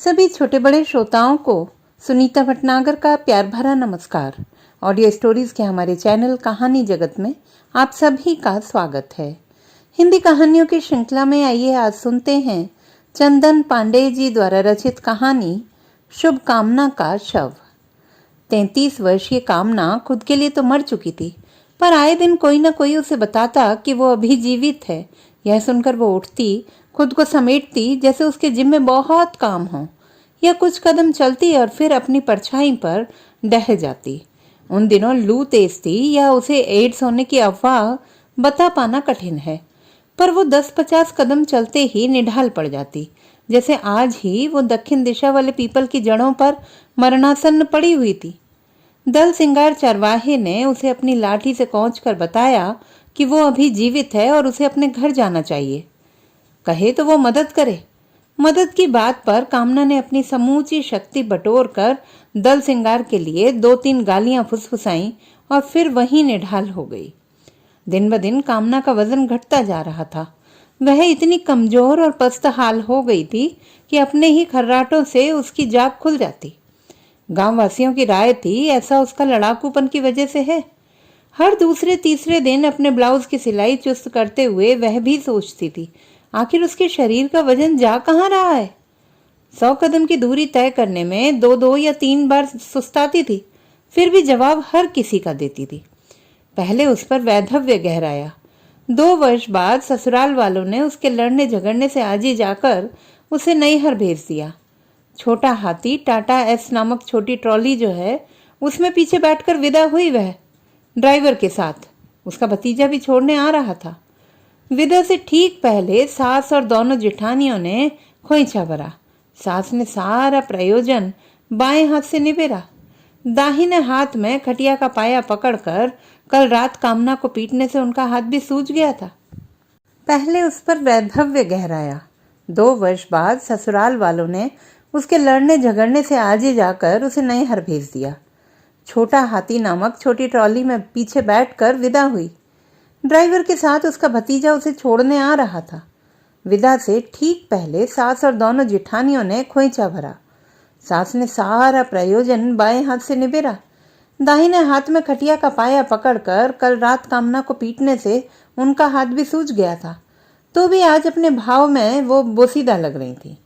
सभी छोटे बड़े श्रोताओं को सुनीता भटनागर का प्यार भरा नमस्कार। ऑडियो स्टोरीज के हमारे चैनल कहानी जगत में आप सभी का स्वागत है। हिंदी कहानियों की श्रृंखला में आइए आज सुनते हैं चंदन पांडे जी द्वारा रचित कहानी शुभकामना का शव। 33 वर्षीय कामना खुद के लिए तो मर चुकी थी, पर आए दिन कोई ना कोई उसे बताता कि वो अभी जीवित है। यह सुनकर वो उठती, खुद को समेटती जैसे उसके जिम में बहुत काम हो, या कुछ कदम चलती और फिर अपनी परछाई पर डह जाती। उन दिनों लू तेज थी या उसे एड्स होने की अफवाह बता पाना कठिन है, पर वो 10-50 कदम चलते ही निढाल पड़ जाती, जैसे आज ही वो दक्षिण दिशा वाले पीपल की जड़ों पर मरणासन्न पड़ी हुई थी। दल सिंगार चरवाहे ने उसे अपनी लाठी से कौंच कर बताया कि वो अभी जीवित है और उसे अपने घर जाना चाहिए। कहे तो वो मदद करे। मदद की बात पर कामना ने अपनी समूची शक्ति बटोर कर दल सिंगार के लिए 2-3 गालियां फुसफुसाईं और फिर वहीं निढाल हो गई। दिन ब दिन कामना का वजन घटता जा रहा था। वह इतनी कमजोर और पस्त हाल हो गई थी कि अपने ही खर्राटों से उसकी जाग खुल जाती। गांव वासियों की राय थी ऐसा उसका लड़ाकूपन की वजह से है। हर दूसरे तीसरे दिन अपने ब्लाउज की सिलाई चुस्त करते हुए वह भी सोचती थी, आखिर उसके शरीर का वजन जा कहाँ रहा है। 100 कदम की दूरी तय करने में 2 या 3 बार सुस्ताती थी, फिर भी जवाब हर किसी का देती थी। पहले उस पर वैधव्य गहराया। 2 वर्ष बाद ससुराल वालों ने उसके लड़ने झगड़ने से आजी जाकर उसे नैहर भेज दिया। छोटा हाथी टाटा एस नामक छोटी ट्रॉली जो है, उसमें पीछे बैठकर विदा हुई वह, ड्राइवर के साथ। उसका भतीजा भी छोड़ने आ रहा था। विदा से ठीक पहले सास और दोनों जेठानियों ने खोइछा भरा। सास ने सारा प्रयोजन बाएं हाथ से निबेरा। दाहिने हाथ में खटिया का पाया पकड़कर कल रात कामना को पीटने से उनका हाथ भी सूज गया था। पहले उस पर वैधव्य गहराया। 2 वर्ष बाद ससुराल वालों ने उसके लड़ने झगड़ने से आज ही जाकर उसे नैहर भेज दिया। छोटा हाथी नामक छोटी ट्रॉली में पीछे बैठकर विदा हुई। ड्राइवर के साथ उसका भतीजा उसे छोड़ने आ रहा था। विदा से ठीक पहले सास और दोनों जेठानियों ने खोइछा भरा। सास ने सारा प्रयोजन बाएं हाथ से निबेरा। दाहिने हाथ में खटिया का पाया पकड़कर कल रात कामना को पीटने से उनका हाथ भी सूज गया था, तो भी आज अपने भाव में वो बोसीदा लग रही थी।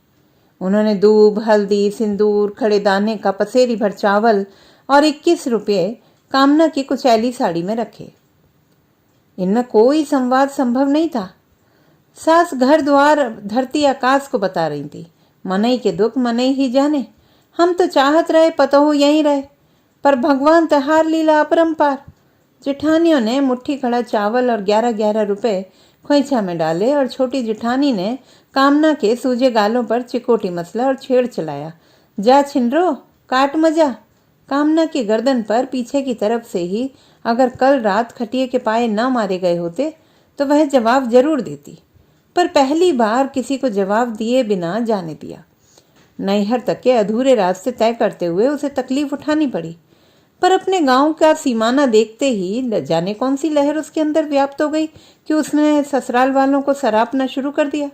उन्होंने दूब, हल्दी, सिंदूर, खड़े दाने का पसेरी भर चावल और 21 रुपये कामना की कुचैली साड़ी में रखे। इनमें कोई संवाद संभव नहीं था। सास घर द्वार धरती आकाश को बता रही थी, मनई के दुख मनई ही जाने। हम तो चाहत रहे पतोहू यहीं रहे, पर भगवान तहार लीला अपरंपार। जेठानियों ने मुट्ठी खड़ा चावल और 11-11 रुपए खोइछा में डाले और छोटी जेठानी ने कामना के सूजे गालों पर चिकोटी मसला और छेड़ चलाया। जा छिनरो, काट मजा। कामना की गर्दन पर पीछे की तरफ से ही अगर कल रात खटिए के पाए न मारे गए होते तो वह जवाब जरूर देती, पर पहली बार किसी को जवाब दिए बिना जाने दिया। नैहर तक के अधूरे रास्ते तय करते हुए उसे तकलीफ उठानी पड़ी, पर अपने गांव का सीमाना देखते ही न जाने कौन सी लहर उसके अंदर व्याप्त हो गई कि उसने ससुराल वालों को सरापना शुरू कर दिया।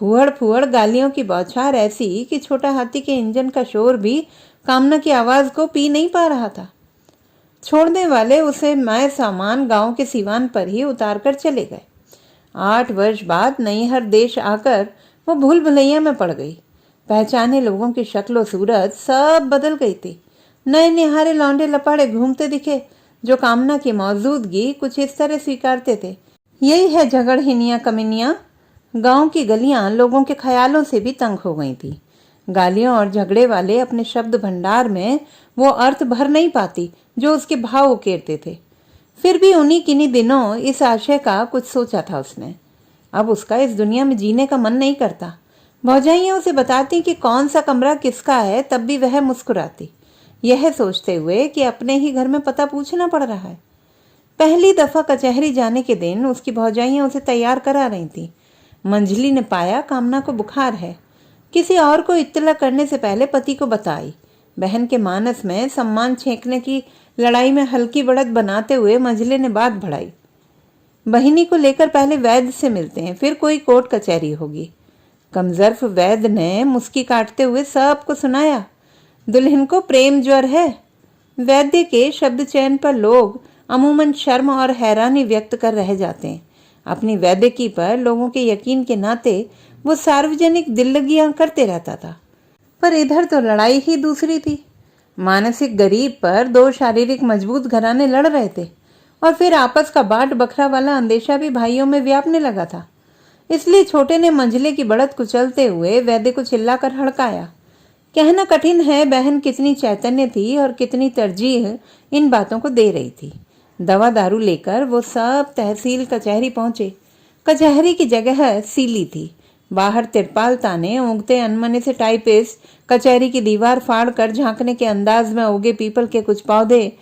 फुहड़ फुहड़ गालियों की बौछार ऐसी कि छोटा हाथी के इंजन का शोर भी कामना की आवाज को पी नहीं पा रहा था। छोड़ने वाले उसे मैं सामान गांव के सिवान पर ही उतार कर चले गए। 8 वर्ष बाद नैहर देश आकर वो भूल भुलैया में पड़ गई। पहचाने लोगों की शक्ल सूरत सब बदल गई थी। नए निहारे लौंडे लपाड़े घूमते दिखे जो कामना की मौजूदगी कुछ इस तरह स्वीकारते थे, यही है झगड़हिनियां कमीनियां। गांव की गलियां लोगों के ख्यालों से भी तंग हो गई थी। गालियों और झगड़े वाले अपने शब्द भंडार में वो अर्थ भर नहीं पाती जो उसके भाव उकेरते थे। फिर भी उन्हीं किन्हीं दिनों इस आशय का कुछ सोचा था उसने। अब उसका इस दुनिया में जीने का मन नहीं करता। भौजाइयां उसे बताती कि कौन सा कमरा किसका है, तब भी वह मुस्कुराती, यह सोचते हुए कि अपने ही घर में पता पूछना पड़ रहा है। पहली दफा कचहरी जाने के दिन उसकी भौजाइयां उसे तैयार करा रही थी। मंजली ने पाया कामना को बुखार है। किसी और को इत्तला करने से पहले पति को बताई। बहन के मानस में सम्मान छेंकने की लड़ाई में हल्की बढ़त बनाते हुए मंजली ने बात बढ़ाई। बहिनी को लेकर पहले वैद्य से मिलते हैं, फिर कोई कोर्ट कचहरी होगी। कमजर्फ वैद्य ने मुस्की काटते हुए सबको सुनाया। दुल्हन को प्रेम ज्वर है। वैद्य के शब्द चयन पर लोग अमूमन शर्म और हैरानी व्यक्त कर रह जाते हैं। अपनी वैद्यकी पर लोगों के यकीन के नाते वो सार्वजनिक दिल्लगियां करते रहता था। पर इधर तो लड़ाई ही दूसरी थी। मानसिक गरीब पर दो शारीरिक मजबूत घराने लड़ रहे थे और फिर आपस का बाट बखरा वाला अंदेशा भी भाइयों में व्यापने लगा था। इसलिए छोटे ने मंझले की बढ़त कुचलते हुए वैद्य को चिल्लाकर हड़काया। कहना कठिन है बहन कितनी चैतन्य थी और कितनी तरजीह इन बातों को दे रही थी। दवा दारू लेकर वो सब तहसील कचहरी पहुंचे। कचहरी की जगह सीली थी। बाहर तिरपाल ताने ऊँगते अनमने से टाइपिस्ट कचहरी की दीवार फाड़ कर झांकने के अंदाज में उगे पीपल के कुछ पौधे,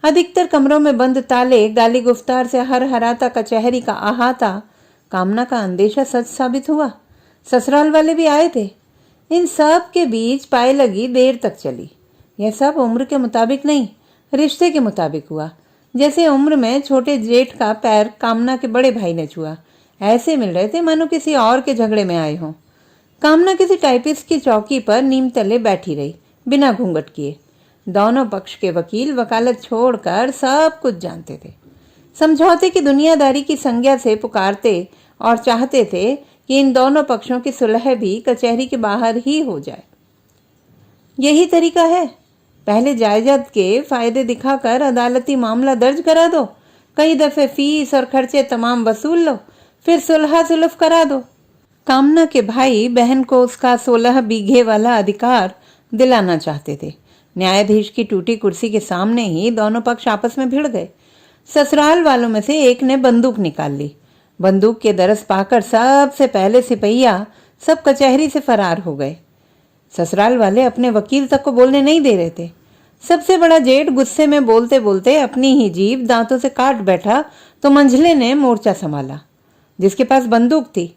अधिकतर कमरों में बंद ताले, गाली गुफ्तार से हर हराता कचहरी का अहाता। कामना का अंदेशा सच साबित हुआ। ससुराल वाले भी आए थे। इन सब के बीच पाए लगी देर तक चली। यह सब उम्र के मुताबिक नहीं, रिश्ते के मुताबिक हुआ। जैसे उम्र में छोटे जेठ का पैर कामना के बड़े भाई ने छुआ। ऐसे मिल रहे थे मानो किसी और के झगड़े में आए हों। कामना किसी टाइपिस्ट की चौकी पर नीम तले बैठी रही, बिना घूंघट किए। दोनों पक्ष के वकील वकालत छोड़कर सब कुछ जानते थे। समझौते की दुनियादारी की संज्ञा से पुकारते और चाहते थे कि इन दोनों पक्षों की सुलह भी कचहरी के बाहर ही हो जाए। यही तरीका है। पहले जायदाद के फायदे दिखाकर अदालती मामला दर्ज करा दो, कई दफे फीस और खर्चे तमाम वसूल लो, फिर सुलह सुलफ करा दो। कामना के भाई बहन को उसका 16 बीघे वाला अधिकार दिलाना चाहते थे। न्यायाधीश की टूटी कुर्सी के सामने ही दोनों पक्ष आपस में भिड़ गए। ससुराल वालों में से एक ने बंदूक निकाल ली। बंदूक के दरस पाकर सबसे पहले सिपहिया सब कचहरी से फरार हो गए। ससुराल वाले अपने वकील तक को बोलने नहीं दे रहे थे। सबसे बड़ा जेठ गुस्से में बोलते बोलते अपनी ही जीभ दांतों से काट बैठा तो मंझले ने मोर्चा संभाला, जिसके पास बंदूक थी।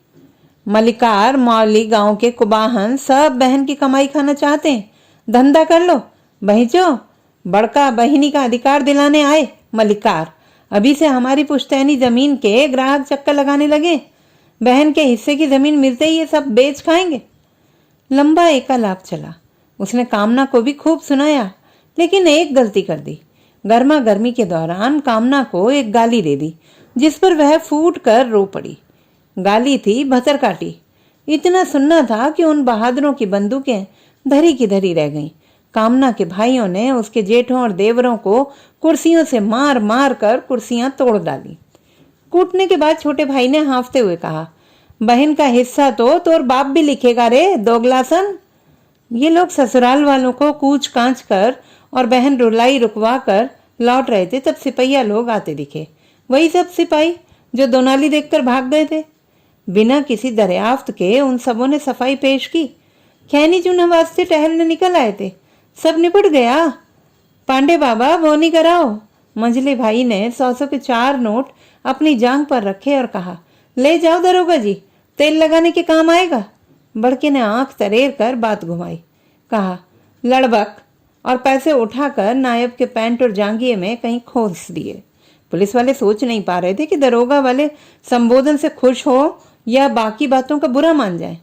मलिकार, मौली, गांव के कुबाहन सब बहन की कमाई खाना चाहते हैं। धंधा कर लो बहिचो। बड़का बहिनी का अधिकार दिलाने आए मलिकार। अभी से हमारी पुश्तैनी जमीन के ग्राहक चक्कर लगाने लगे। बहन के हिस्से की जमीन मिलते ही ये सब बेच खाएंगे। लंबा एकालाप चला। उसने कामना को भी खूब सुनाया, लेकिन एक गलती कर दी। गर्मा गर्मी के दौरान कामना को एक गाली दे दी, जिस पर वह फूट कर रो पड़ी। गाली थी भतर काटी। इतना सुनना था कि उन बहादुरों की बंदूकें धरी की धरी रह गईं। कामना के भाइयों ने उसके जेठों और देवरों को कुर्सियों से मार मार कर कुर्सियां तोड़ डाली। कूटने के बाद छोटे भाई ने हाँफते हुए कहा, बहन का हिस्सा तो तोर बाप भी लिखेगा रे दोगलासन। ये लोग ससुराल वालों को कूच कांच कर और बहन रुलाई रुकवा कर लौट रहे थे, तब सिपहिया लोग आते दिखे। वही सब सिपाही जो दोनाली देखकर भाग गए थे। बिना किसी दरियाफ्त के उन सबों ने सफाई पेश की। खैनी चूना वास्ते टहलने निकल आए थे। सब निपट गया। पांडे बाबा बोनी कराओ। मंझले भाई ने 100 के 4 नोट अपनी जांग पर रखे और कहा, ले जाओ दरोगा जी, तेल लगाने के काम आएगा। बड़के ने आंख तरेर कर बात घुमाई। कहा, लड़बक, और पैसे उठाकर नायब के पैंट और जांघिए में कहीं खोस दिए। पुलिस वाले सोच नहीं पा रहे थे कि दरोगा वाले संबोधन से खुश हो या बाकी बातों का बुरा मान जाए।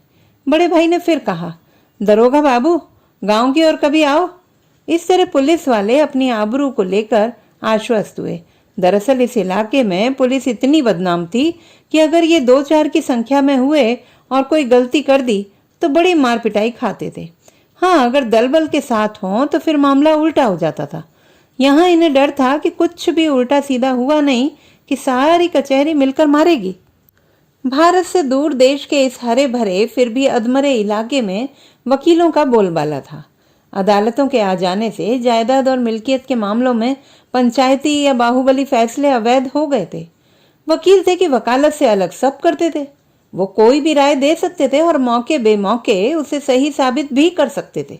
बड़े भाई ने फिर कहा, दरोगा बाबू, गांव की ओर कभी आओ। इस तरह पुलिस वाले अपनी आबरू को लेकर आश्वस्त हुए। दरअसल इस इलाके में पुलिस इतनी बदनाम थी कि अगर ये 2-4 की संख्या में हुए और कोई गलती कर दी तो बड़ी मार पिटाई खाते थे। हाँ, अगर दल बल के साथ हों तो फिर मामला उल्टा हो जाता था। यहाँ इन्हें डर था कि कुछ भी उल्टा सीधा हुआ नहीं कि सारी कचहरी मिलकर मारेगी। भारत से दूर देश के इस हरे भरे फिर भी अधमरे इलाके में वकीलों का बोलबाला था। अदालतों के आ जाने से जायदाद और मिल्कियत के मामलों में पंचायती या बाहुबली फैसले अवैध हो गए थे। वकील थे कि वकालत से अलग सब करते थे। वो कोई भी राय दे सकते थे और मौके बेमौके उसे सही साबित भी कर सकते थे।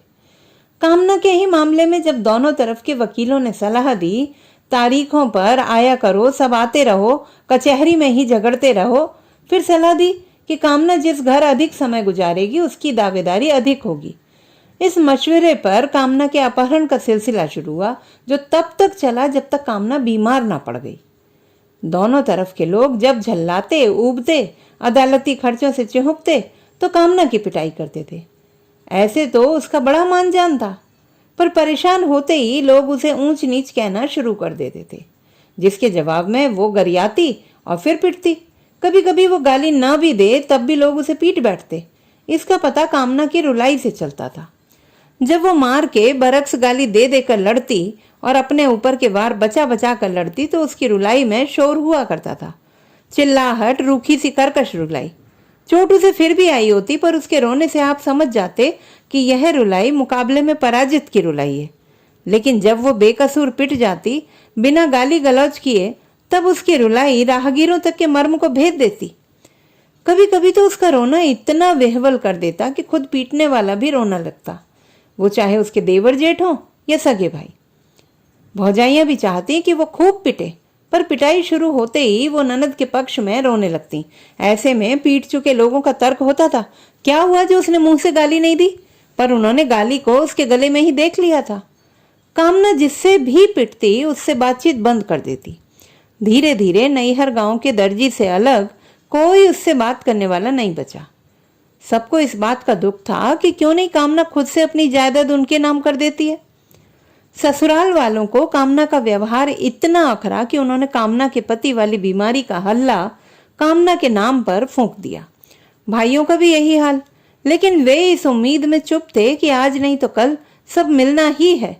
कामना के ही मामले में जब दोनों तरफ के वकीलों ने सलाह दी, तारीखों पर आया करो, सब आते रहो, कचहरी में ही झगड़ते रहो, फिर सलाह दी कि कामना जिस घर अधिक समय गुजारेगी उसकी दावेदारी अधिक होगी। इस मशवरे पर कामना के अपहरण का सिलसिला शुरू हुआ, जो तब तक चला जब तक कामना बीमार ना पड़ गई। दोनों तरफ के लोग जब झल्लाते, ऊबते, अदालती खर्चों से चिहुकते तो कामना की पिटाई करते थे। ऐसे तो उसका बड़ा मान जान था, पर परेशान होते ही लोग उसे ऊंच नीच कहना शुरू कर देते थे, जिसके जवाब में वो गरियाती और फिर पिटती। कभी कभी वो गाली न भी दे तब भी लोग उसे पीट बैठते। इसका पता कामना की रुलाई से चलता था। जब वो मार के बरक्स गाली दे देकर लड़ती और अपने ऊपर के वार बचा बचा कर लड़ती तो उसकी रुलाई में शोर हुआ करता था, चिल्लाहट, रूखी सी कर्कश रुलाई। चोट उसे फिर भी आई होती, पर उसके रोने से आप समझ जाते कि यह रुलाई मुकाबले में पराजित की रुलाई है। लेकिन जब वो बेकसूर पिट जाती बिना गाली गलौज किए, तब उसकी रुलाई राहगीरों तक के मर्म को भेद देती। कभी कभी तो उसका रोना इतना विह्वल कर देता कि खुद पीटने वाला भी रोना लगता, वो चाहे उसके देवर जेठ हो या सगे भाई। भौजाइयां भी चाहती कि वो खूब पिटे, पर पिटाई शुरू होते ही वो ननद के पक्ष में रोने लगती। ऐसे में पीट चुके लोगों का तर्क होता था, क्या हुआ जो उसने मुंह से गाली नहीं दी, पर उन्होंने गाली को उसके गले में ही देख लिया था। कामना जिससे भी पिटती उससे बातचीत बंद कर देती। धीरे धीरे नैहर गांव के दर्जी से अलग कोई उससे बात करने वाला नहीं बचा। सबको इस बात का दुख था कि क्यों नहीं कामना खुद से अपनी जायदाद उनके नाम कर देती है। ससुराल वालों को कामना का व्यवहार इतना अखरा कि उन्होंने कामना के पति वाली बीमारी का हल्ला कामना के नाम पर फूंक दिया। भाइयों का भी यही हाल, लेकिन वे इस उम्मीद में चुप थे कि आज नहीं तो कल सब मिलना ही है।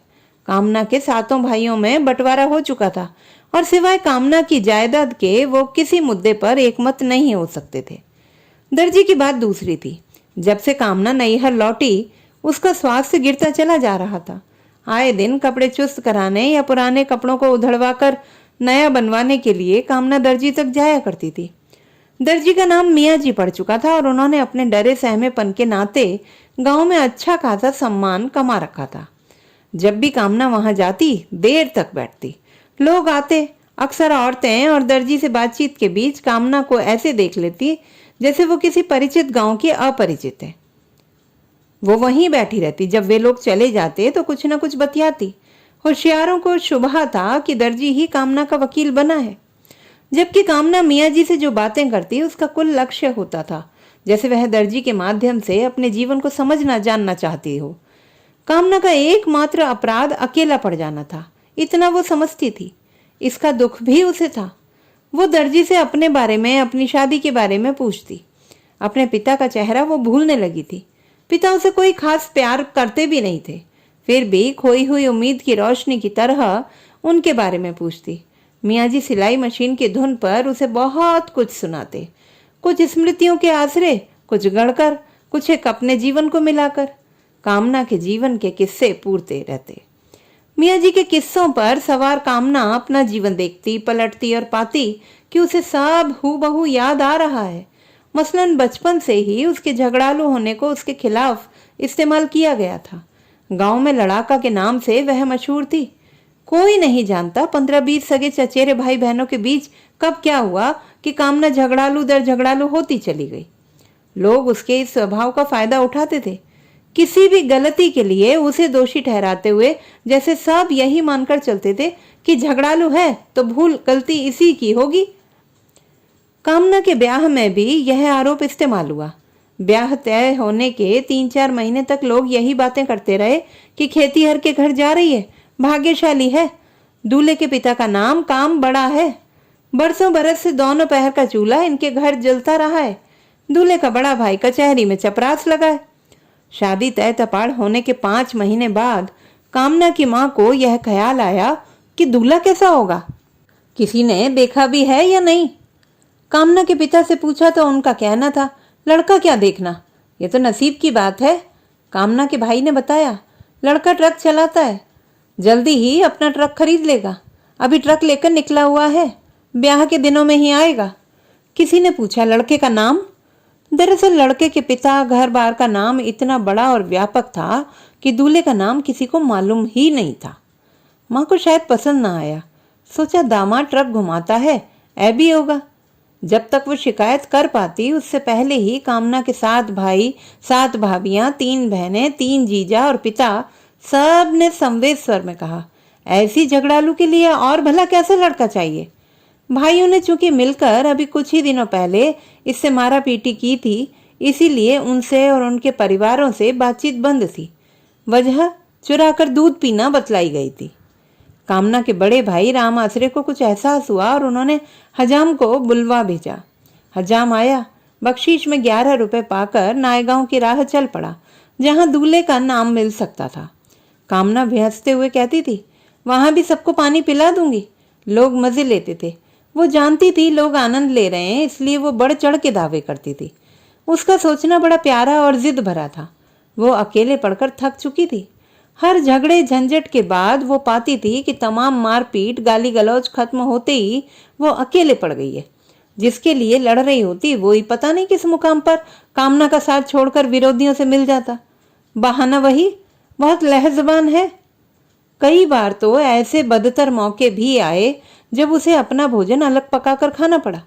कामना के 7 भाइयों में बंटवारा हो चुका था और सिवाय कामना की जायदाद के वो किसी मुद्दे पर एकमत नहीं हो सकते थे। दर्जी की बात दूसरी थी। जब से कामना नैहर लौटी उसका स्वास्थ्य गिरता चला जा रहा था। आए दिन कपड़े चुस्त कराने या पुराने कपड़ों को उधड़वा कर नया बनवाने के लिए कामना दर्जी तक जाया करती थी। दर्जी का नाम मियाँ जी पड़ चुका था और उन्होंने अपने डरे सहमेपन के नाते गांव में अच्छा खासा सम्मान कमा रखा था। जब भी कामना वहां जाती देर तक बैठती। लोग आते, अक्सर औरतें, और दर्जी से बातचीत के बीच कामना को ऐसे देख लेती जैसे वो किसी परिचित गांव की अपरिचित है। वो वहीं बैठी रहती। जब वे लोग चले जाते तो कुछ न कुछ बतियाती। होशियारों को शुबहा था कि दर्जी ही कामना का वकील बना है, जबकि कामना मियाँ जी से जो बातें करती उसका कुल लक्ष्य होता था जैसे वह दर्जी के माध्यम से अपने जीवन को समझना जानना चाहती हो। कामना का एकमात्र अपराध अकेला पड़ जाना था, इतना वो समझती थी। इसका दुख भी उसे था। वो दर्जी से अपने बारे में, अपनी शादी के बारे में पूछती। अपने पिता का चेहरा वो भूलने लगी थी। पिता उसे कोई खास प्यार करते भी नहीं थे, फिर भी खोई हुई उम्मीद की रोशनी की तरह उनके बारे में पूछती। मियाँ जी सिलाई मशीन की धुन पर उसे बहुत कुछ सुनाते, कुछ स्मृतियों के आसरे, कुछ गढ़कर, कुछ एक अपने जीवन को मिलाकर। कामना के जीवन के किस्से पूरते रहते। मियाँ जी के किस्सों पर सवार कामना अपना जीवन देखती, पलटती और पाती कि उसे सब हूबहू याद आ रहा है। मसलन बचपन से ही उसके झगड़ालू होने को उसके खिलाफ इस्तेमाल किया गया था। गांव में लड़ाका के नाम से वह मशहूर थी। कोई नहीं जानता 15-20 सगे चचेरे भाई बहनों के बीच कब क्या हुआ कि कामना झगड़ालू दर झगड़ालू होती चली गई। लोग उसके इस स्वभाव का फायदा उठाते थे, किसी भी गलती के लिए उसे दोषी ठहराते हुए, जैसे सब यही मानकर चलते थे कि झगड़ालू है तो भूल गलती इसी की होगी। कामना के ब्याह में भी यह आरोप इस्तेमाल हुआ। ब्याह तय होने के 3-4 महीने तक लोग यही बातें करते रहे कि खेतीहर के घर जा रही है, भाग्यशाली है, दूल्हे के पिता का नाम काम बड़ा है, बरसों बरस से दोनों पहर का चूल्हा इनके घर जलता रहा है, दूल्हे का बड़ा भाई कचहरी में चपरास लगा है। शादी तय तपाड़ होने के 5 महीने बाद कामना की माँ को यह ख्याल आया कि दूल्हा कैसा होगा, किसी ने देखा भी है या नहीं। कामना के पिता से पूछा तो उनका कहना था, लड़का क्या देखना, ये तो नसीब की बात है। कामना के भाई ने बताया, लड़का ट्रक चलाता है, जल्दी ही अपना ट्रक खरीद लेगा, अभी ट्रक लेकर निकला हुआ है, ब्याह के दिनों में ही आएगा। किसी ने पूछा, लड़के का नाम? दरअसल लड़के के पिता घर बार का नाम इतना बड़ा और व्यापक था कि दूल्हे का नाम किसी को मालूम ही नहीं था। माँ को शायद पसंद ना आया। सोचा दामाद ट्रक घुमाता है, ऐबी होगा। जब तक वो शिकायत कर पाती उससे पहले ही कामना के 7 भाई, 7 भाभियां, 3 बहनें, 3 जीजा और पिता सब ने संवेद स्वर में कहा, ऐसी झगड़ालू के लिए और भला कैसा लड़का चाहिए। भाइयों ने चूंकि मिलकर अभी कुछ ही दिनों पहले इससे मारा पीटी की थी, इसीलिए उनसे और उनके परिवारों से बातचीत बंद थी। वजह चुरा कर दूध पीना बतलाई गई थी। कामना के बड़े भाई राम आसरे को कुछ एहसास हुआ और उन्होंने हजाम को बुलवा भेजा। हजाम आया, बख्शीश में 11 रुपए पाकर नायगांव की राह चल पड़ा, जहां दूल्हे का नाम मिल सकता था। कामना बेहंसते हुए कहती थी, वहां भी सबको पानी पिला दूंगी। लोग मजे लेते थे। वो जानती थी लोग आनंद ले रहे हैं, इसलिए वो बढ़ चढ़ के दावे करती थी। उसका सोचना बड़ा प्यारा और जिद भरा था। वो अकेले पढ़कर थक चुकी थी। हर झगड़े झंझट के बाद वो पाती थी कि तमाम मारपीट गाली गलौज खत्म होते ही वो अकेले पड़ गई है। जिसके लिए लड़ रही होती वो ही पता नहीं किस मुकाम पर कामना का साथ छोड़कर विरोधियों से मिल जाता। बहाना वही, बहुत लहज़बान है। कई बार तो ऐसे बदतर मौके भी आए जब उसे अपना भोजन अलग पकाकर खाना पड़ा।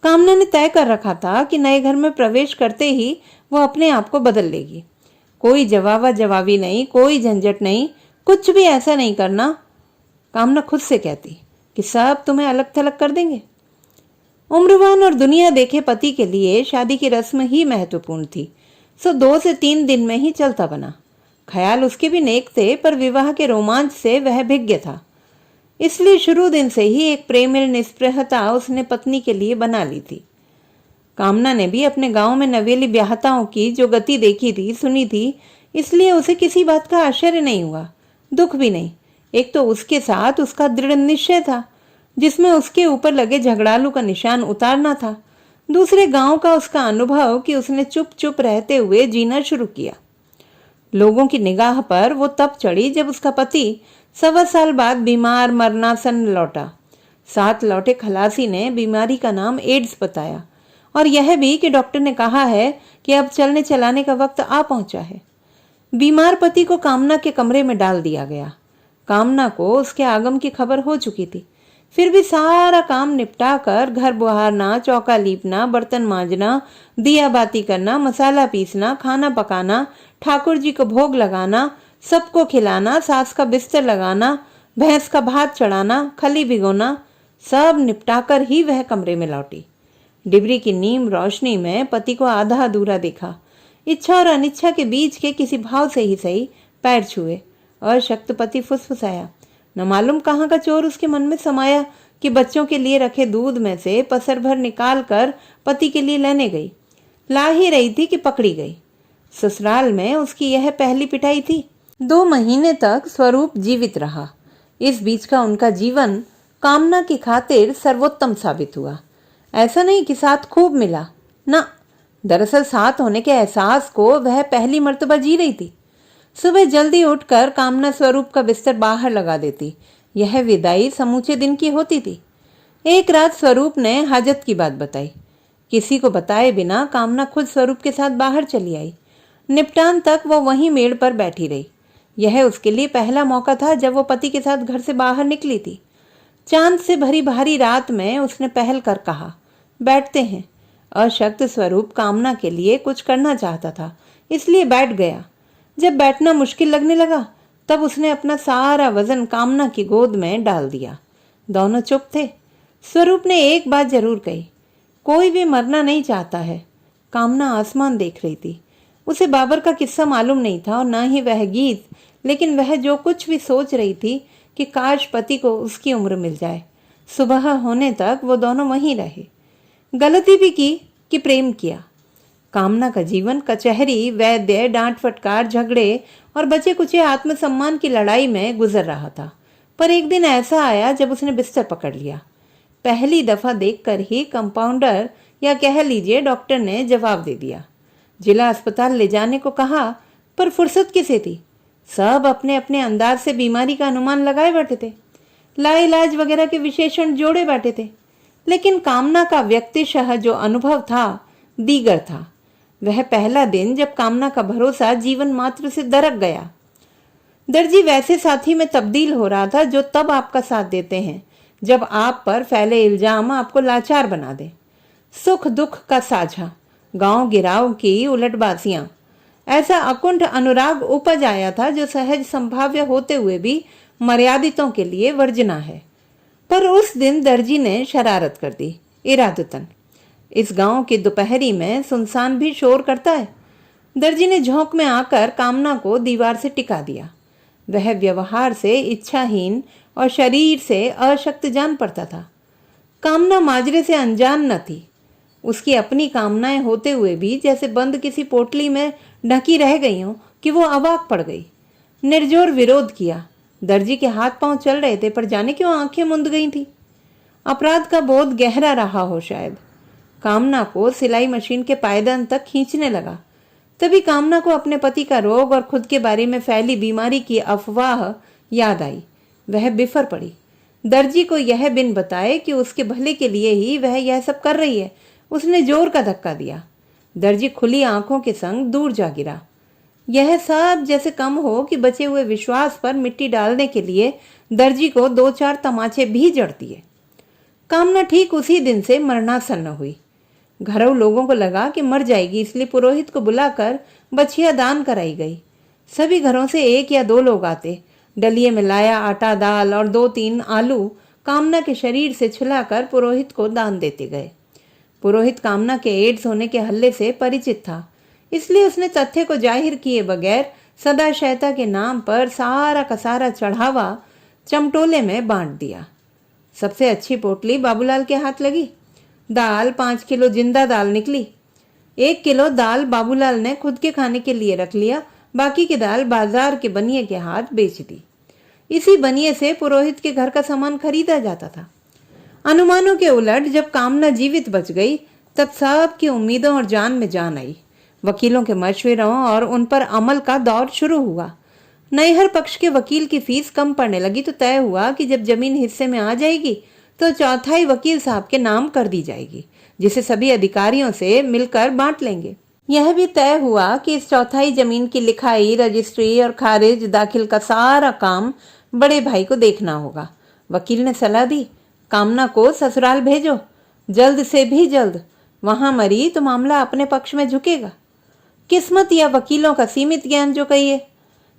कामना ने तय कर रखा था कि नए घर में प्रवेश करते ही वो अपने आप को बदल लेगी। कोई जवाबी नहीं, कोई झंझट नहीं, कुछ भी ऐसा नहीं करना। कामना खुद से कहती कि सब तुम्हें अलग थलग कर देंगे। उम्रवान और दुनिया देखे पति के लिए शादी की रस्म ही महत्वपूर्ण थी, सो 2 से 3 दिन में ही चलता बना। ख्याल उसके भी नेक थे, पर विवाह के रोमांच से वह भिज्ञ था। इसलिए शुरू दिन से ही एक प्रेमिल निस्पृहता उसने पत्नी के लिए बना ली थी। कामना ने भी अपने गांव में नवेली ब्याहताओं की जो गति देखी थी, सुनी थी, इसलिए उसे किसी बात का आश्चर्य नहीं हुआ, दुख भी नहीं। एक तो उसके साथ उसका दृढ़ निश्चय था, जिसमें उसके ऊपर लगे झगड़ालू का निशान उतारना था। दूसरे गांव का उसका अनुभव कि उसने चुप चुप रहते हुए जीना शुरू किया। लोगों की निगाह पर वो तब चढ़ी जब उसका पति 1.25 साल बाद बीमार मरनासन लौटा। साथ लौटे खलासी ने बीमारी का नाम एड्स बताया और यह भी कि डॉक्टर ने कहा है कि अब चलने चलाने का वक्त आ पहुंचा है। बीमार पति को कामना के कमरे में डाल दिया गया। कामना को उसके आगम की खबर हो चुकी थी, फिर भी सारा काम निपटा कर घर बुहारना, चौका लीपना, बर्तन मांजना, दिया बाती करना, मसाला पीसना, खाना पकाना, ठाकुर जी को भोग लगाना, सबको खिलाना, सास का बिस्तर लगाना, भैंस का भात चढ़ाना, खली भिगोना, सब निपटाकर ही वह कमरे में लौटी। डिबरी की नीम रोशनी में पति को आधा अधूरा देखा। इच्छा और अनिच्छा के बीच के किसी भाव से ही सही पैर छुए और शक्त पति फुसफुसाया। न मालूम कहाँ का चोर उसके मन में समाया कि बच्चों के लिए रखे दूध में से पसर भर निकाल कर पति के लिए लेने गई। ला ही रही थी कि पकड़ी गई। ससुराल में उसकी यह पहली पिटाई थी। 2 महीने तक स्वरूप जीवित रहा। इस बीच का उनका जीवन कामना की खातिर सर्वोत्तम साबित हुआ। ऐसा नहीं कि साथ खूब मिला, ना, दरअसल साथ होने के एहसास को वह पहली मर्तबा जी रही थी। सुबह जल्दी उठकर कामना स्वरूप का बिस्तर बाहर लगा देती। यह विदाई समूचे दिन की होती थी। एक रात स्वरूप ने हाजत की बात बताई। किसी को बताए बिना कामना खुद स्वरूप के साथ बाहर चली आई। निपटान तक वो वहीं मेड़ पर बैठी रही। यह उसके लिए पहला मौका था जब वो पति के साथ घर से बाहर निकली थी। चांद से भरी भारी रात में उसने पहल कर कहा, बैठते हैं। अशक्त स्वरूप कामना के लिए कुछ करना चाहता था, इसलिए बैठ गया। जब बैठना मुश्किल लगने लगा तब उसने अपना सारा वजन कामना की गोद में डाल दिया। दोनों चुप थे। स्वरूप ने एक बात जरूर कही, कोई भी मरना नहीं चाहता है। कामना आसमान देख रही थी। उसे बाबर का किस्सा मालूम नहीं था और न ही वह गीत, लेकिन वह जो कुछ भी सोच रही थी कि काश पति को उसकी उम्र मिल जाए। सुबह होने तक वो दोनों वहीं रहे। गलती भी की कि प्रेम किया। कामना का जीवन कचहरी, वैद्य, डांट फटकार, झगड़े और बचे कुचे आत्मसम्मान की लड़ाई में गुजर रहा था। पर एक दिन ऐसा आया जब उसने बिस्तर पकड़ लिया। पहली दफा देखकर ही कंपाउंडर या कह लीजिए डॉक्टर ने जवाब दे दिया। जिला अस्पताल ले जाने को कहा, पर फुर्सत किसे थी। सब अपने अपने अंदाज से बीमारी का अनुमान लगाए बैठे थे, लाइलाज वगैरह के विशेषण जोड़े बैठे थे। लेकिन कामना का व्यक्तिशः जो अनुभव था दीगर था। वह पहला दिन जब कामना का भरोसा जीवन मात्र से दरक गया। दर्जी वैसे साथी में तब्दील हो रहा था जो तब आपका साथ देते हैं जब आप पर फैले इल्जाम आपको लाचार बना दे। सुख दुख का साझा, गांव गिराव की उलटबाजियां, ऐसा अकुंठ अनुराग उपज आया था जो सहज संभाव्य होते हुए भी मर्यादितों के लिए वर्जना है। पर उस दिन दर्जी ने शरारत कर दी, इरादतन। इस गांव की दोपहरी में सुनसान भी शोर करता है। दर्जी ने झोंक में आकर कामना को दीवार से टिका दिया। वह व्यवहार से इच्छाहीन और शरीर से अशक्त जान पड़ता था। कामना माजरे से अनजान न थी। उसकी अपनी कामनाएं होते हुए भी जैसे बंद किसी पोटली में ढकी रह गई हों कि वो अवाक पड़ गई। निर्जोर विरोध किया। दर्जी के हाथ पांव चल रहे थे, पर जाने क्यों आंखें मुंद गई थी। अपराध का बोध गहरा रहा हो शायद। कामना को सिलाई मशीन के पायदान तक खींचने लगा। तभी कामना को अपने पति का रोग और खुद के बारे में फैली बीमारी की अफवाह याद आई। वह बिफर पड़ी। दर्जी को यह बिन बताए कि उसके भले के लिए ही वह यह सब कर रही है, उसने जोर का धक्का दिया। दर्जी खुली आंखों के संग दूर जा गिरा। यह सब जैसे कम हो कि बचे हुए विश्वास पर मिट्टी डालने के लिए दर्जी को 2-4 तमाचे भी जड़ दिए। कामना ठीक उसी दिन से मरणासन्न हुई। घरों लोगों को लगा कि मर जाएगी, इसलिए पुरोहित को बुलाकर बछिया दान कराई गई। सभी घरों से 1 या 2 लोग आते। डलिये में लाया आटा, दाल और 2-3 आलू कामना के शरीर से छुलाकर पुरोहित को दान देते गए। पुरोहित कामना के एड्स होने के हल्ले से परिचित था, इसलिए उसने तथ्य को जाहिर किए बगैर सदाशयता के नाम पर सारा का सारा चढ़ावा चमटोले में बांट दिया। सबसे अच्छी पोटली बाबूलाल के हाथ लगी। दाल 5 किलो जिंदा दाल निकली। 1 किलो दाल बाबूलाल ने खुद के खाने के लिए रख लिया, बाकी की दाल बाजार के बनिए के हाथ बेच दी। इसी बनिए से पुरोहित के घर का सामान खरीदा जाता था। अनुमानों के उलट जब कामना जीवित बच गई, तब सबकी उम्मीदों और जान में जान आई। वकीलों के मशवरों और उन पर अमल का दौर शुरू हुआ। नैहर पक्ष के वकील की फीस कम पड़ने लगी तो तय हुआ कि जब जमीन हिस्से में आ जाएगी तो चौथाई वकील साहब के नाम कर दी जाएगी, जिसे सभी अधिकारियों से मिलकर बांट लेंगे। यह भी तय हुआ कि इस चौथाई जमीन की लिखाई, रजिस्ट्री और खारिज दाखिल का सारा काम बड़े भाई को देखना होगा। वकील ने सलाह दी, कामना को ससुराल भेजो, जल्द से भी जल्द। वहां मरी तो मामला अपने पक्ष में झुकेगा। किस्मत या वकीलों का सीमित ज्ञान जो कहिए।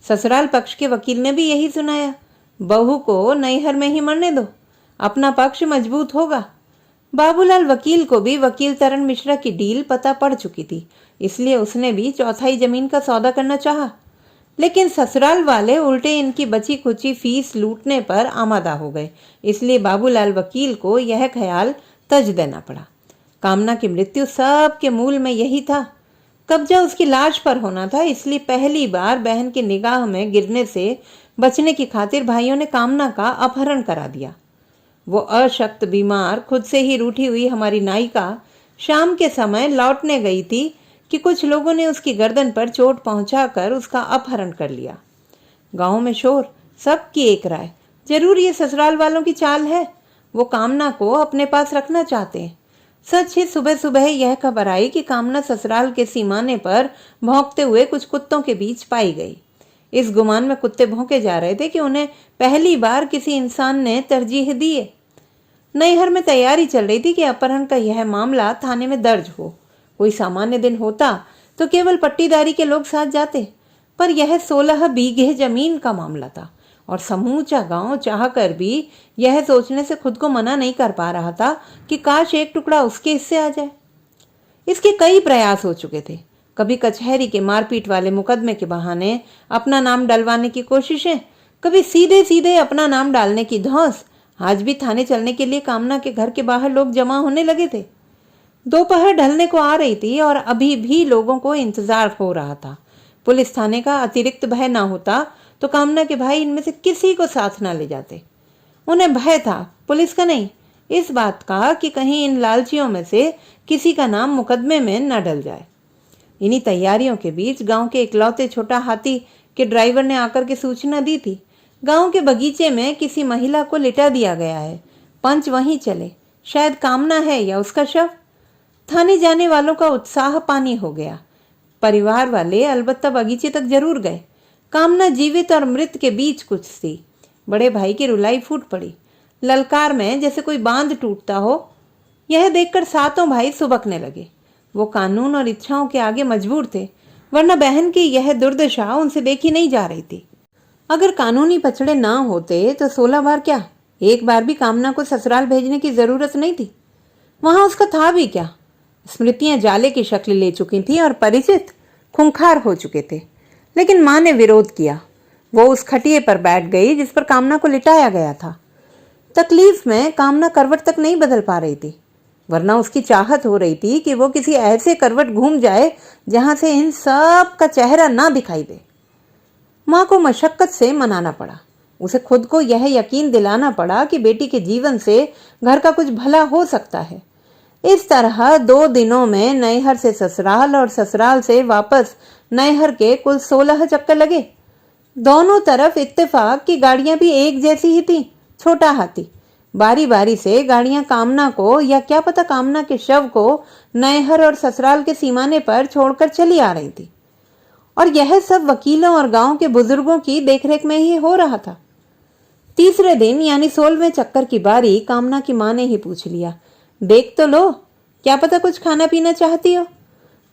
ससुराल पक्ष के वकील ने भी यही सुनाया, बहू को नैहर में ही मरने दो, अपना पक्ष मजबूत होगा। बाबूलाल वकील को भी वकील तरण मिश्रा की डील पता पड़ चुकी थी, इसलिए उसने भी चौथाई जमीन का सौदा करना चाहा। लेकिन ससुराल वाले उल्टे इनकी बची खुची फीस लूटने पर आमादा हो गए, इसलिए बाबूलाल वकील को यह ख्याल तज देना पड़ा। कामना की मृत्यु सब के मूल में यही था। कब्जा उसकी लाश पर होना था, इसलिए पहली बार बहन की निगाह में गिरने से बचने की खातिर भाइयों ने कामना का अपहरण करा दिया। वो अशक्त बीमार, खुद से ही रूठी हुई हमारी नायिका शाम के समय लौटने गई थी कि कुछ लोगों ने उसकी गर्दन पर चोट पहुंचाकर उसका अपहरण कर लिया। गांव में शोर, सबकी एक राय, जरूर ये ससुराल वालों की चाल है। वो कामना को अपने पास रखना चाहते हैं। सच ही सुबह सुबह यह खबर आई कि कामना ससुराल के सीमाने पर भौंकते हुए कुछ कुत्तों के बीच पाई गई। इस गुमान में कुत्ते भौंके जा रहे थे कि उन्हें पहली बार किसी इंसान ने तरजीह दी है। नैहर में तैयारी चल रही थी कि अपहरण का यह मामला थाने में दर्ज हो। कोई सामान्य दिन होता तो केवल पट्टीदारी के लोग साथ जाते, पर यह 16 बीघे जमीन का मामला था और समूचा गांव चाहकर भी यह सोचने से खुद को मना नहीं कर पा रहा था कि काश एक टुकड़ा उसके हिस्से आ जाए। इसके कई प्रयास हो चुके थे। कभी कचहरी के मारपीट वाले मुकदमे के बहाने अपना नाम डलवाने की कोशिशें, कभी सीधे सीधे अपना नाम डालने की धौंस। आज भी थाने चलने के लिए कामना के घर के बाहर लोग जमा होने लगे थे। दोपहर ढलने को आ रही थी और अभी भी लोगों को इंतजार हो रहा था। पुलिस थाने का अतिरिक्त भय ना होता तो कामना के भाई इनमें से किसी को साथ ना ले जाते। उन्हें भय था, पुलिस का नहीं, इस बात का कि कहीं इन लालचियों में से किसी का नाम मुकदमे में न डल जाए। इन्हीं तैयारियों के बीच गांव के इकलौते छोटा हाथी के ड्राइवर ने आकर के सूचना दी थी, गांव के बगीचे में किसी महिला को लिटा दिया गया है। पंच वहीं चले, शायद कामना है या उसका शव। थाने जाने वालों का उत्साह पानी हो गया। परिवार वाले अलबत्ता बगीचे तक जरूर गए। कामना जीवित और मृत के बीच कुछ थी। बड़े भाई की रुलाई फूट पड़ी, ललकार में जैसे कोई बांध टूटता हो। यह देखकर सातों भाई सुबकने लगे। वो कानून और इच्छाओं के आगे मजबूर थे, वरना बहन की यह दुर्दशा उनसे देखी नहीं जा रही थी। अगर कानूनी पछड़े ना होते तो 16 बार क्या, एक बार भी कामना को ससुराल भेजने की जरूरत नहीं थी। वहां उसका था भी क्या। स्मृतियां जाले की शक्ल ले चुकी थीं और परिचित खूंखार हो चुके थे। लेकिन मां ने विरोध किया। वो उस खटिए पर बैठ गई जिस पर कामना को लिटाया गया था। तकलीफ में कामना करवट तक नहीं बदल पा रही थी, वरना उसकी चाहत हो रही थी कि वो किसी ऐसे करवट घूम जाए जहां से इन सब का चेहरा ना दिखाई दे। मां को मशक्कत से मनाना पड़ा। उसे खुद को यह यकीन दिलाना पड़ा कि बेटी के जीवन से घर का कुछ भला हो सकता है। इस तरह 2 दिनों में नैहर से ससुराल और ससुराल से वापस नैहर के कुल 16 चक्कर लगे। दोनों तरफ इत्तेफाक की गाड़ियां भी एक जैसी ही थी, छोटा हाथी। बारी बारी से गाड़ियां कामना को या क्या पता कामना के शव को नैहर और ससुराल के सीमाने पर छोड़कर चली आ रही थी। और यह सब वकीलों और गांव के बुजुर्गों की देखरेख में ही हो रहा था। तीसरे दिन यानी 16वें चक्कर की बारी कामना की मां ने ही पूछ लिया, देख तो लो, क्या पता कुछ खाना पीना चाहती हो।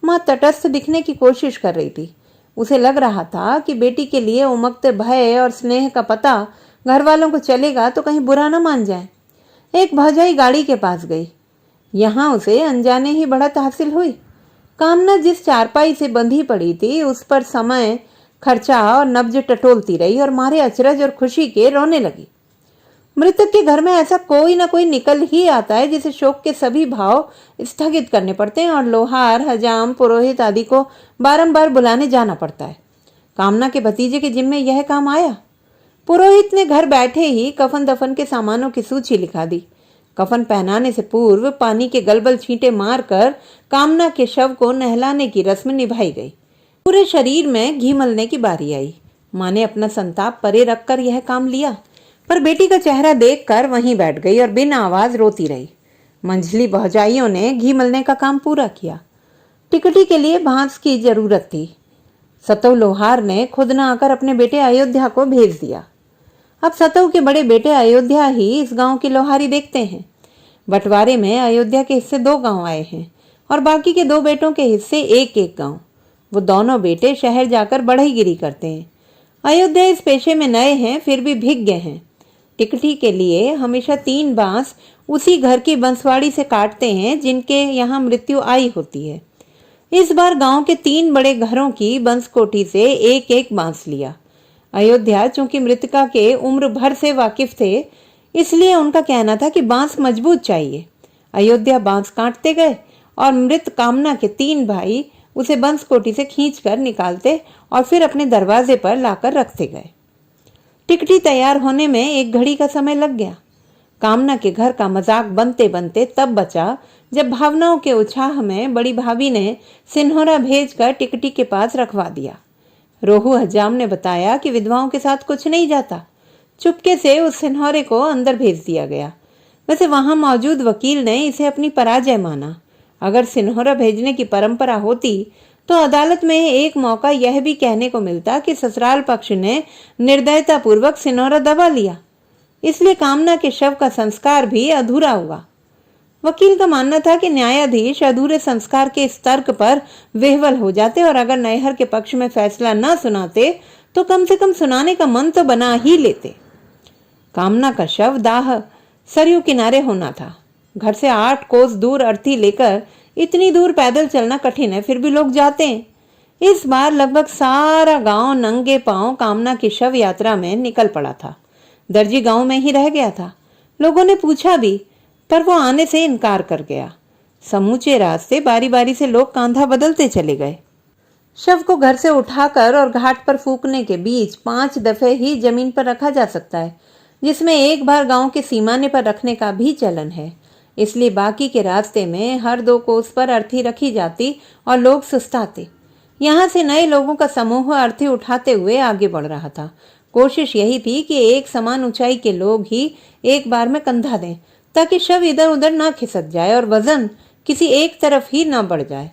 मां तटस्थ दिखने की कोशिश कर रही थी। उसे लग रहा था कि बेटी के लिए उमगते भय और स्नेह का पता घर वालों को चलेगा तो कहीं बुरा न मान जाए। एक भौजाई गाड़ी के पास गई। यहां उसे अनजाने ही बढ़त हासिल हुई। कामना जिस चारपाई से बंधी पड़ी थी उस पर समय खर्चा और नब्ज टटोलती रही और मारे अचरज और खुशी के रोने लगी। मृतक के घर में ऐसा कोई ना कोई निकल ही आता है जिसे शोक के सभी भाव स्थगित करने पड़ते हैं और लोहार, हजाम, पुरोहित आदि को बारंबार बुलाने जाना पड़ता है। कामना के भतीजे के जिम्मे यह काम आया। पुरोहित ने घर बैठे ही कफन दफन के सामानों की सूची लिखा दी। कफन पहनाने से पूर्व पानी के गलबल छींटे मारकर कामना के शव को नहलाने की रस्म निभाई गई। पूरे शरीर में घी मलने की बारी आई। मां ने अपना संताप परे रखकर यह काम लिया, पर बेटी का चेहरा देखकर वहीं बैठ गई और बिना आवाज रोती रही। मंझली भौजाइयों ने घी मलने का काम पूरा किया। टिकटी के लिए बांस की जरूरत थी। सतव लोहार ने खुद न आकर अपने बेटे अयोध्या को भेज दिया। अब सतव के बड़े बेटे अयोध्या ही इस गांव की लोहारी देखते हैं। बंटवारे में अयोध्या के हिस्से 2 गांव आए हैं और बाकी के 2 बेटों के हिस्से एक गांव। वो दोनों बेटे शहर जाकर बढ़ईगिरी करते हैं। अयोध्या इस पेशे में नए हैं, फिर भी भिज्ञ हैं। टिकटी के लिए हमेशा 3 बांस उसी घर की बंसवाड़ी से काटते हैं जिनके यहाँ मृत्यु आई होती है। इस बार गांव के 3 बड़े घरों की बंसकोठी से एक बांस लिया। अयोध्या चूंकि मृतका के उम्र भर से वाकिफ थे, इसलिए उनका कहना था कि बांस मजबूत चाहिए। अयोध्या बांस काटते गए और मृत कामना के 3 भाई उसे बंसकोठी से खींचकर निकालते और फिर अपने दरवाजे पर लाकर रखते गए। टिकटी तैयार होने में 1 घड़ी का समय लग गया। कामना के घर का मजाक बनते बनते तब बचा जब भावनाओं के उत्साह में बड़ी भाभी ने सिन्होरा भेजकर टिकटी के पास रखवा दिया। रोहू हजाम ने बताया कि विधवाओं के साथ कुछ नहीं जाता। चुपके से उस सिन्होरे को अंदर भेज दिया गया। वैसे वहां मौजूद वकील ने इसे अपनी पराजय माना। अगर सिन्होरा भेजने की परंपरा होती तो अदालत में एक मौका यह भी कहने को मिलता कि ससुराल पक्ष ने निर्दयता पूर्वक सिन्होरा दबा लिया, इसलिए कामना के शव का संस्कार भी अधूरा हुआ। वकील का मानना था कि न्यायाधीश अधूरे संस्कार के इस तर्क पर विह्वल हो जाते और अगर नैहर के पक्ष में फैसला न सुनाते तो कम से कम सुनाने का मन तो बना ही लेते। कामना का शव दाह सरयू किनारे होना था। घर से 8 कोस दूर अर्थी लेकर इतनी दूर पैदल चलना कठिन है, फिर भी लोग जाते हैं। इस बार लगभग सारा गांव नंगे पांव कामना की शव यात्रा में निकल पड़ा था। दर्जी गांव में ही रह गया था। लोगों ने पूछा भी, पर वो आने से इनकार कर गया। समूचे रास्ते बारी बारी से लोग कांधा बदलते चले गए। शव को घर से उठाकर और घाट पर फूकने के बीच 5 दफे ही जमीन पर रखा जा सकता है, जिसमें एक बार गांव के सीमाने पर रखने का भी चलन है। इसलिए बाकी के रास्ते में हर 2 कोस पर अर्थी रखी जाती और लोग सुस्ताते। यहाँ से नए लोगों का समूह अर्थी उठाते हुए आगे बढ़ रहा था। कोशिश यही थी कि एक समान ऊंचाई के लोग ही एक बार में कंधा दें, ताकि शव इधर उधर ना खिसक जाए और वजन किसी एक तरफ ही ना बढ़ जाए।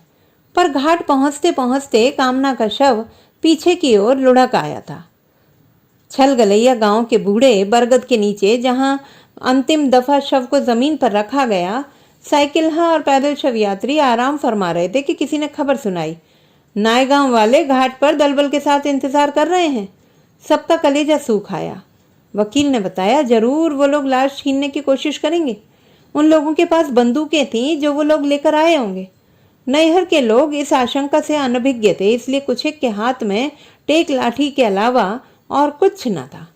पर घाट पहुंचते पहुंचते कामना का शव पीछे की ओर लुढ़क आया था। छल गलैया गांव के बूढ़े बरगद के नीचे जहां अंतिम दफा शव को जमीन पर रखा गया, साइकिलहा और पैदल शव यात्री आराम फरमा रहे थे कि किसी ने खबर सुनाई, नाय गांव वाले घाट पर दलबल के साथ इंतजार कर रहे हैं। सबका कलेजा सूख आया। वकील ने बताया, जरूर वो लोग लाश छीनने की कोशिश करेंगे। उन लोगों के पास बंदूकें थीं जो वो लोग लेकर आए होंगे। नैहर के लोग इस आशंका से अनभिज्ञ थे, इसलिए कुछेक के हाथ में टेक लाठी के अलावा और कुछ न था।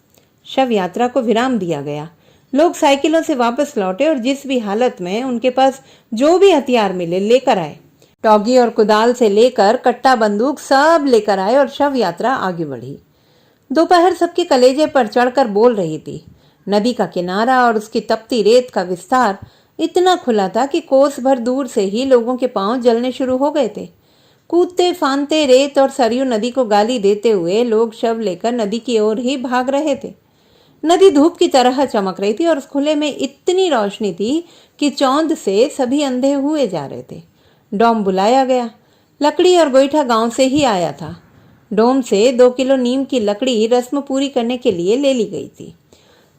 शव यात्रा को विराम दिया गया। लोग साइकिलों से वापस लौटे और जिस भी हालत में उनके पास जो भी हथियार मिले लेकर आए। टॉगी और कुदाल से लेकर कट्टा बंदूक सब लेकर आए और शव यात्रा आगे बढ़ी। दोपहर सबके कलेजे पर चढ़कर बोल रही थी। नदी का किनारा और उसकी तपती रेत का विस्तार इतना खुला था कि कोस भर दूर से ही लोगों के पांव जलने शुरू हो गए थे। कूदते फांदते रेत और सरयू नदी को गाली देते हुए लोग शव लेकर नदी की ओर ही भाग रहे थे। नदी धूप की तरह चमक रही थी और उस खुले में इतनी रोशनी थी कि चौंध से सभी अंधे हुए जा रहे थे। डोम बुलाया गया। लकड़ी और गोईठा गांव से ही आया था। डोम से 2 किलो नीम की लकड़ी रस्म पूरी करने के लिए ले ली गई थी।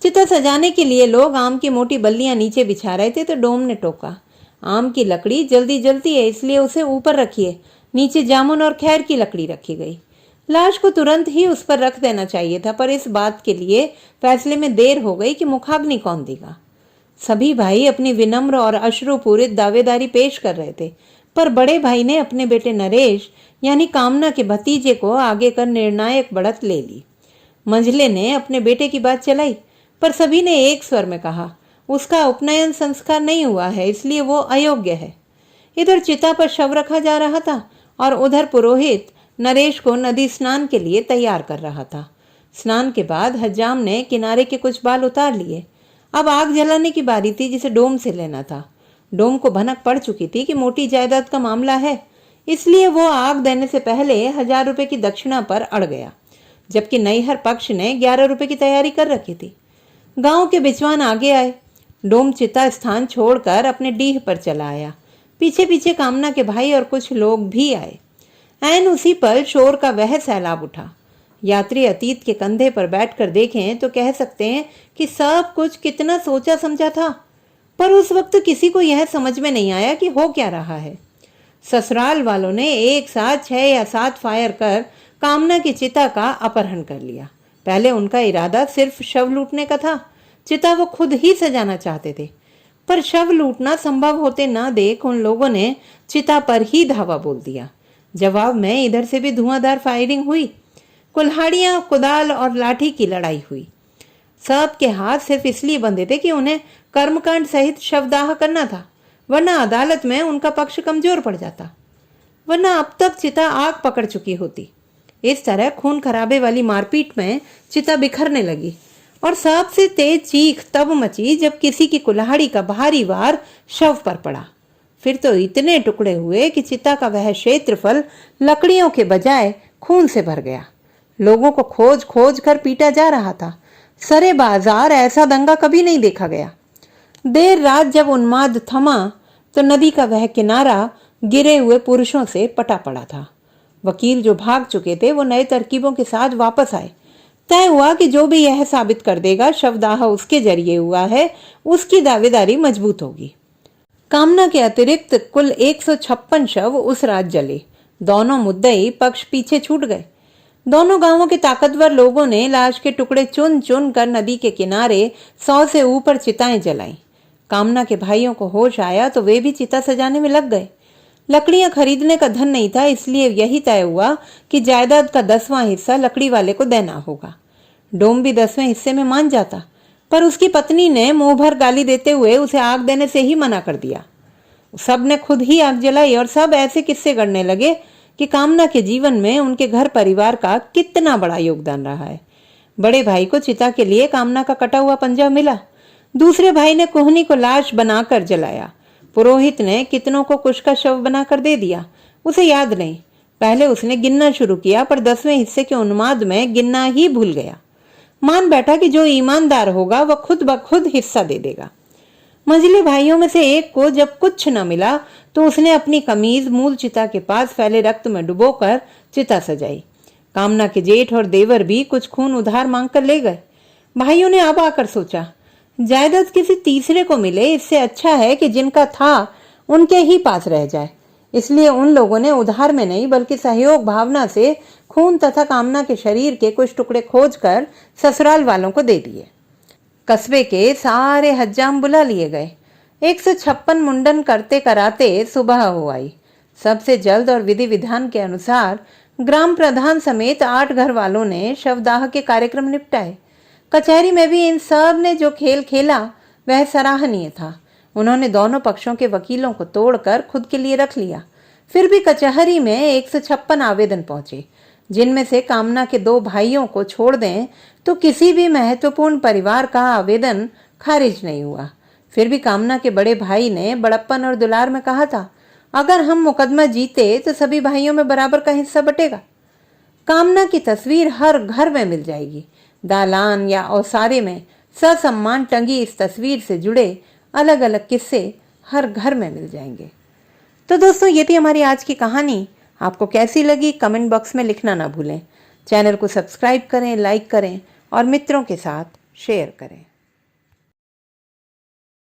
चिता सजाने के लिए लोग आम की मोटी बल्लियां नीचे बिछा रहे थे तो डोम ने टोका, आम की लकड़ी जल्दी जलती है, इसलिए उसे ऊपर रखिए। नीचे जामुन और खैर की लकड़ी रखी गई। लाश को तुरंत ही उस पर रख देना चाहिए था, पर इस बात के लिए फैसले में देर हो गई कि मुखाग्नि कौन देगा। सभी भाई अपनी विनम्र और अश्रुपूरित दावेदारी पेश कर रहे थे, पर बड़े भाई ने अपने बेटे नरेश यानी कामना के भतीजे को आगे कर निर्णायक बढ़त ले ली। मंझले ने अपने बेटे की बात चलाई, पर सभी ने एक स्वर में कहा, उसका उपनयन संस्कार नहीं हुआ है, इसलिए वो अयोग्य है। इधर चिता पर शव रखा जा रहा था और उधर पुरोहित नरेश को नदी स्नान के लिए तैयार कर रहा था। स्नान के बाद हज्जाम ने किनारे के कुछ बाल उतार लिए। अब आग जलाने की बारी थी, जिसे डोम से लेना था। डोम को भनक पड़ चुकी थी कि मोटी जायदाद का मामला है, इसलिए वो आग देने से पहले 1000 रुपए की दक्षिणा पर अड़ गया, जबकि नैहर पक्ष ने 11 रुपए की तैयारी कर रखी थी। गांव के बिचवान आगे आए। डोम चिता स्थान छोड़कर अपने डीह पर चला आया। पीछे पीछे कामना के भाई और कुछ लोग भी आए। ऐन उसी पल शोर का वह सैलाब उठा। यात्री अतीत के कंधे पर बैठकर देखें तो कह सकते हैं कि सब कुछ कितना सोचा समझा था, पर उस वक्त किसी को यह समझ में नहीं आया कि हो क्या रहा है। ससुराल वालों ने एक साथ 6 या 7 फायर कर कामना की चिता का अपहरण कर लिया। पहले उनका इरादा सिर्फ शव लूटने का था। चिता वो खुद ही सजाना चाहते थे, पर शव लूटना संभव होते ना देख उन लोगों ने चिता पर ही धावा बोल दिया। जवाब में इधर से भी धुआंधार फायरिंग हुई। कुल्हाड़ियां, कुदाल और लाठी की लड़ाई हुई। सब के हाथ सिर्फ इसलिए बंधे थे कि उन्हें कर्मकांड सहित शवदाह करना था, वरना अदालत में उनका पक्ष कमजोर पड़ जाता, वरना अब तक चिता आग पकड़ चुकी होती। इस तरह खून खराबे वाली मारपीट में चिता बिखरने लगी और सबसे तेज चीख तब मची जब किसी की कुल्हाड़ी का भारी वार शव पर पड़ा। फिर तो इतने टुकड़े हुए कि चिता का वह क्षेत्रफल लकड़ियों के बजाय खून से भर गया। लोगों को खोज खोज कर पीटा जा रहा था। सरे बाजार ऐसा दंगा कभी नहीं देखा गया। देर रात जब उन्माद थमा तो नदी का वह किनारा गिरे हुए पुरुषों से पटा पड़ा था। वकील जो भाग चुके थे वो नए तरकीबों के साथ वापस आए। तय हुआ कि जो भी यह साबित कर देगा शवदाह उसके जरिए हुआ है, उसकी दावेदारी मजबूत होगी। कामना के अतिरिक्त कुल 156 शव उस रात जले। दोनों मुद्दई पक्ष पीछे छूट गए। दोनों गांवों के ताकतवर लोगों ने लाश के टुकड़े चुन चुन कर नदी के किनारे 100 से ऊपर चिताएं जलाईं। कामना के भाइयों को होश आया तो वे भी चिता सजाने में लग गए। लकड़ियां खरीदने का धन नहीं था, इसलिए यही तय हुआ कि जायदाद का 10वां हिस्सा लकड़ी वाले को देना होगा। डोम भी 10वें हिस्से में मान जाता, पर उसकी पत्नी ने मुंह भर गाली देते हुए उसे आग देने से ही मना कर दिया। सब ने खुद ही आग जलाई और सब ऐसे किस्से गढ़ने लगे कि कामना के जीवन में उनके घर परिवार का कितना बड़ा योगदान रहा है। बड़े भाई को चिता के लिए कामना का कटा हुआ पंजा मिला। दूसरे भाई ने कोहनी को लाश बनाकर जलाया। पुरोहित ने कितनों को कुश का शव बनाकर दे दिया, उसे याद नहीं। पहले उसने गिनना शुरू किया, पर 10वें हिस्से के उन्माद में गिनना ही भूल गया। मान बैठा कि जो ईमानदार होगा वह खुद ब खुद हिस्सा दे देगा। मंझले भाइयों में से एक को जब कुछ न मिला तो उसने अपनी कमीज मूल चिता के पास फैले रक्त में डुबोकर चिता सजाई। कामना के जेठ और देवर भी कुछ खून उधार मांगकर ले गए। भाइयों ने अब आकर सोचा, जायदाद किसी तीसरे को मिले, इससे अच्छा है कि जिनका था उनके ही पास रह जाए। इसलिए उन लोगों ने उधार में नहीं बल्कि सहयोग भावना से खून तथा कामना के शरीर के कुछ टुकड़े खोजकर ससुराल वालों को दे दिए। कस्बे के सारे हज्जाम बुला लिए गए। 156 मुंडन करते कराते सुबह हो आई। सबसे जल्द और विधि विधान के अनुसार ग्राम प्रधान समेत 8 घर वालों ने शवदाह के कार्यक्रम निपटाए। कचहरी में भी इन सब ने जो खेल खेला वह सराहनीय था। उन्होंने दोनों पक्षों के वकीलों को तोड़कर खुद के लिए रख लिया। फिर भी कचहरी में 156 आवेदन पहुंचे, जिनमें से कामना के 2 भाइयों को छोड़ दें तो किसी भी महत्वपूर्ण परिवार का आवेदन खारिज नहीं हुआ। फिर भी कामना के बड़े भाई ने बड़प्पन और दुलार में कहा था, अगर हम मुकदमा जीते तो सभी भाइयों में बराबर का हिस्सा बटेगा। कामना की तस्वीर हर घर में मिल जाएगी। दालान या ओसारे में ससम्मान टंगी इस तस्वीर से जुड़े अलग अलग किस्से हर घर में मिल जाएंगे। तो दोस्तों, ये थी हमारी आज की कहानी। आपको कैसी लगी कमेंट बॉक्स में लिखना ना भूलें। चैनल को सब्सक्राइब करें, लाइक करें और मित्रों के साथ शेयर करें।